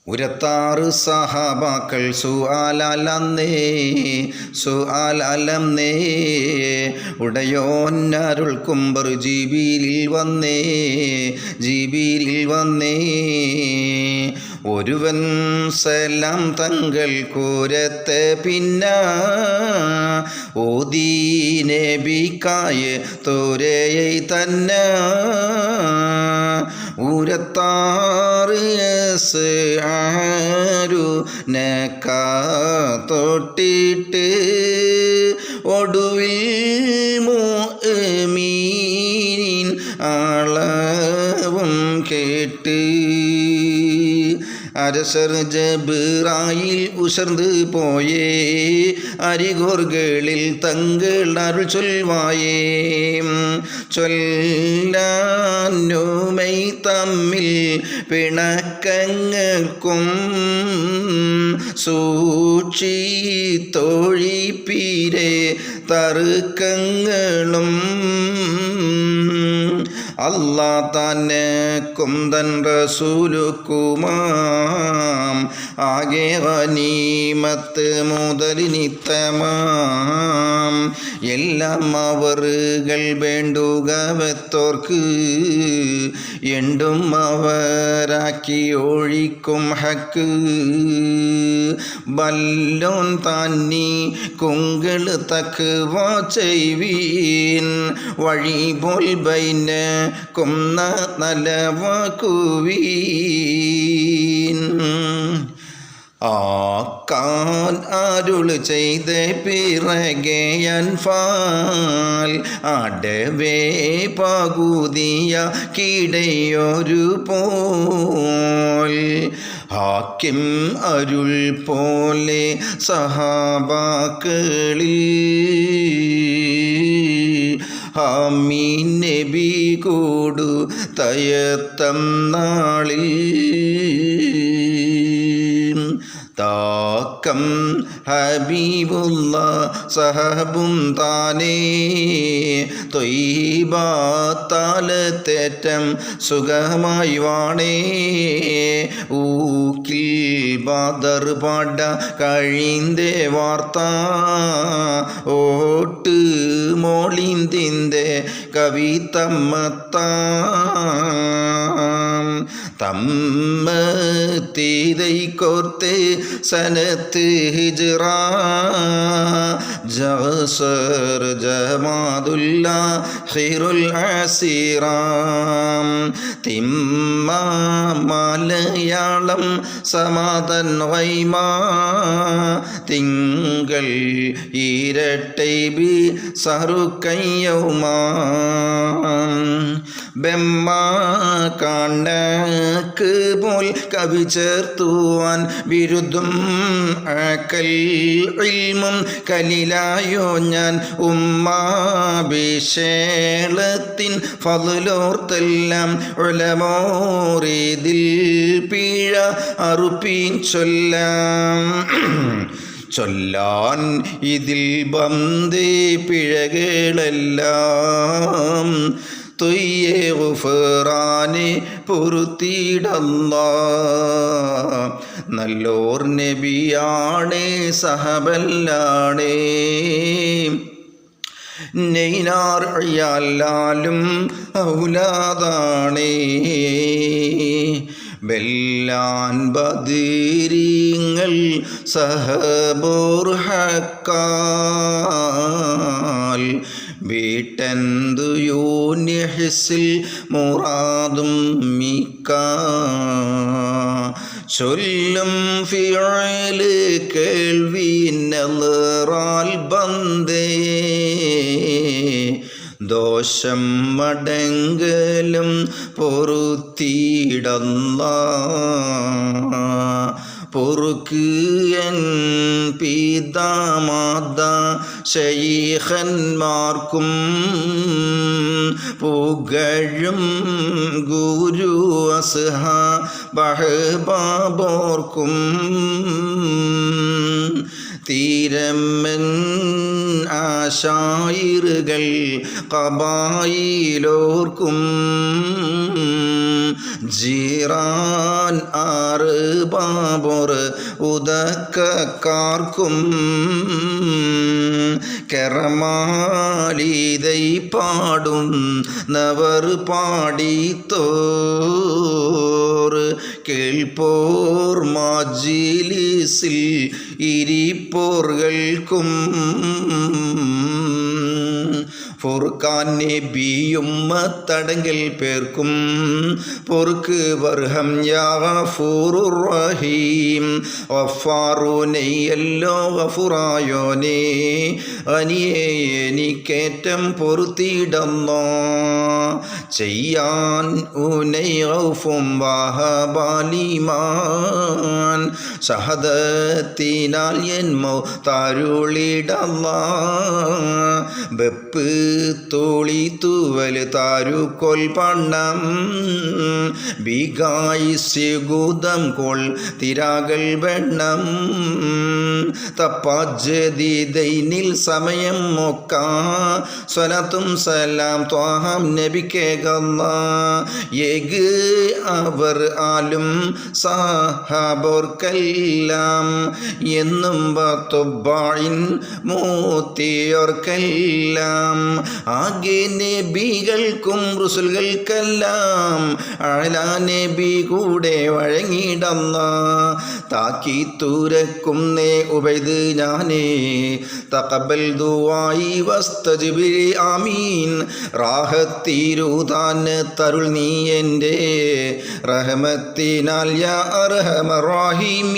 ഉരത്താറ് സഹാബാക്കൾ സുആലന്നേ ഉടയോന്നരുൾ കുമ്പർ ജിബീലിൽ വന്നേ ഒരുവൻ സലാം തങ്ങൾ കൂരത്തെ പിന്ന ഓദീ നബിക്കായ തോരയെ തന്നെ ഉരത്താറ് തൊട്ടിട്ട് ഒടുവിൽ മുഅ്മിനീൻ ആളവും കേട്ട് அரசர் ஜபிராயில் உசர்ந்து போயே அரிகோர்களில் தங்கள் அருள் சொல்வாயே சொல்லானுமை தம்மில் பிணக்கങ്ങൾക്കും സൂക്ഷി തോഴിപ്പീരെ തർക്കങ്ങളും അല്ലാ തന്നെ കുന്തൻ റസൂലുക്കുമാം ആകെ ഗനീമത്ത് മുതലിനിത്തമാം എല്ലാം അവറുകൾ വേണ്ടുക വെത്തോർക്ക് എണ്ടും അവരാക്കി ഒഴിക്കും ഹക്ക് ബല്ലോൻ താന്നി കുങ്കൾ തക്വ ചെയ്വീൻ വഴി പോൽ ബൈന കുന്ന നലവകുവീൻ ആക്കാൻ അരുൾ ചെയ്ത പിറകെ അൻഫാൽ അടവേ പകുതിയ കിടയൊരു പോൽ ഹാക്കിം അരുൾ പോലെ സഹാബാക്കളിൽ ആമീൻ നബി കൂടു തയത്തം നാളിൽ താക്കം ഹബീബുള്ള സഹബും താനേ തൊയ്ബാത്താലത്തേറ്റം സുഖമായി വാണേ ഊക്കിൽ ബദർ പാട കഴിന്തേ വാർത്ത ഓട്ട് മോളിന്തിൻ്റെ കവിതമ്മത്താം തമ്മത്തീതൈ കോർത്ത് സനത്ത് ഹിജ്റ ജഅസർ ജമാദുല്ല ഖൈറുൽ അസീറാം തിമ്മ മലയാളം സമാതൻ വൈമ തിങ്കൾ ഇരട്ടൈ ബി സറുക്കയ്യൗമാം ബെമ്മ കണ്ണക്ക് പോൽ കവി ചേർത്തുവാൻ വിരുദ്ധം അക്കൽ ഇൽമും കലിലായോ ഞാൻ ഉമ്മാഭിഷേളത്തിൻ ഫضലോർത്തെല്ലാം ഉലമോറിതിൽ പിഴ അറുപ്പീൻ ചൊല്ലാൻ ഇതിൽ ബന്ദേ പിഴകളെല്ലാം തൊയ്യേ ഗുഫ്റാനെ പൊറുത്തിടല്ലാ നല്ലോർ നബിയാണേ സഹബല്ലാണേ നെയ്നാർ അയാലും ഔലാദാണേ ബെല്ലാൻ ബദരീങ്ങൾ സഹബോർ ഹക്കാൽ വീട്ടെന്തു യൂനിഹിസിൽ മുറാദും മിക്ക ചൊല്ലും ഫിഅല് കേൾവി നളറാൽ ബന്ദേ ദോഷം മടങ്കലും പൊറുത്തിടല്ലാ പൊറുക്ക് എൻ പിതാമാത ശൈഖന്മാർക്കും പുകഴും ഗുരു അസ്ഹാബോർക്കും തീരമൻ ആശായിറുകൾ കബായിലോർക്കും ജീറാൻ ആറ് ബാബോർ ഉദക്കാർക്കും കെറമാലിതൈ പാടും നവർ പാടിത്തോർ കേൾപ്പോർ മാജിലിസിൽ ഇരിപ്പോർകൾക്കും ഫുർഖാൻ നബിയും തടങ്കൽ പേർക്കും പൊറുക്ക് വർഹം യാ ഗഫൂറുർ റഹീം ഗഫാറൂനയല്ലോ ഗഫുറായോനേ അനിയേ എനിക്കേറ്റം പൊറുത്തിടന്നോ ചെയ്യാൻ ഉനൈ ഗൗഫും വഹബാലിമാൻ ഷഹദത്തിനാൽ എൻ മൗതാരുളിടല്ലാ വെപ്പ് തോളി തൂവൽ താരുക്കൊൽ പണ്ണം ബിഗായിസ്യഗൂതം കൊൾ തിരാകൾ വെണ്ണം തപ്പാജദീദൈനിൽ സമയം മൊക്ക സ്വലത്തും സലാം ത്വാഹം നബിക്കേകല്ല ഏക് അവർ ആലും സഹാബോർക്കെല്ലാം എന്നും ബത്തുബായിൻ മൂത്തിയോർക്കെല്ലാം ആകെ നബികൾക്കും റുസുലുകൾക്കെല്ലാം അഅ്ലാ നബി കൂടെ വഴങ്ങിടന്ന താക്കീത്തുരക്കും നേ ഉബൈദ് ഞാനേ തഖബ്ബൽ ദുആയി വസ്തജ്ബി ആമീൻ റാഹത്തീരുതാൻ തരുൾ നീ എൻ്റെ റഹ്മത്തിനാൽ യാ അർഹമർ റഹീമീൻ.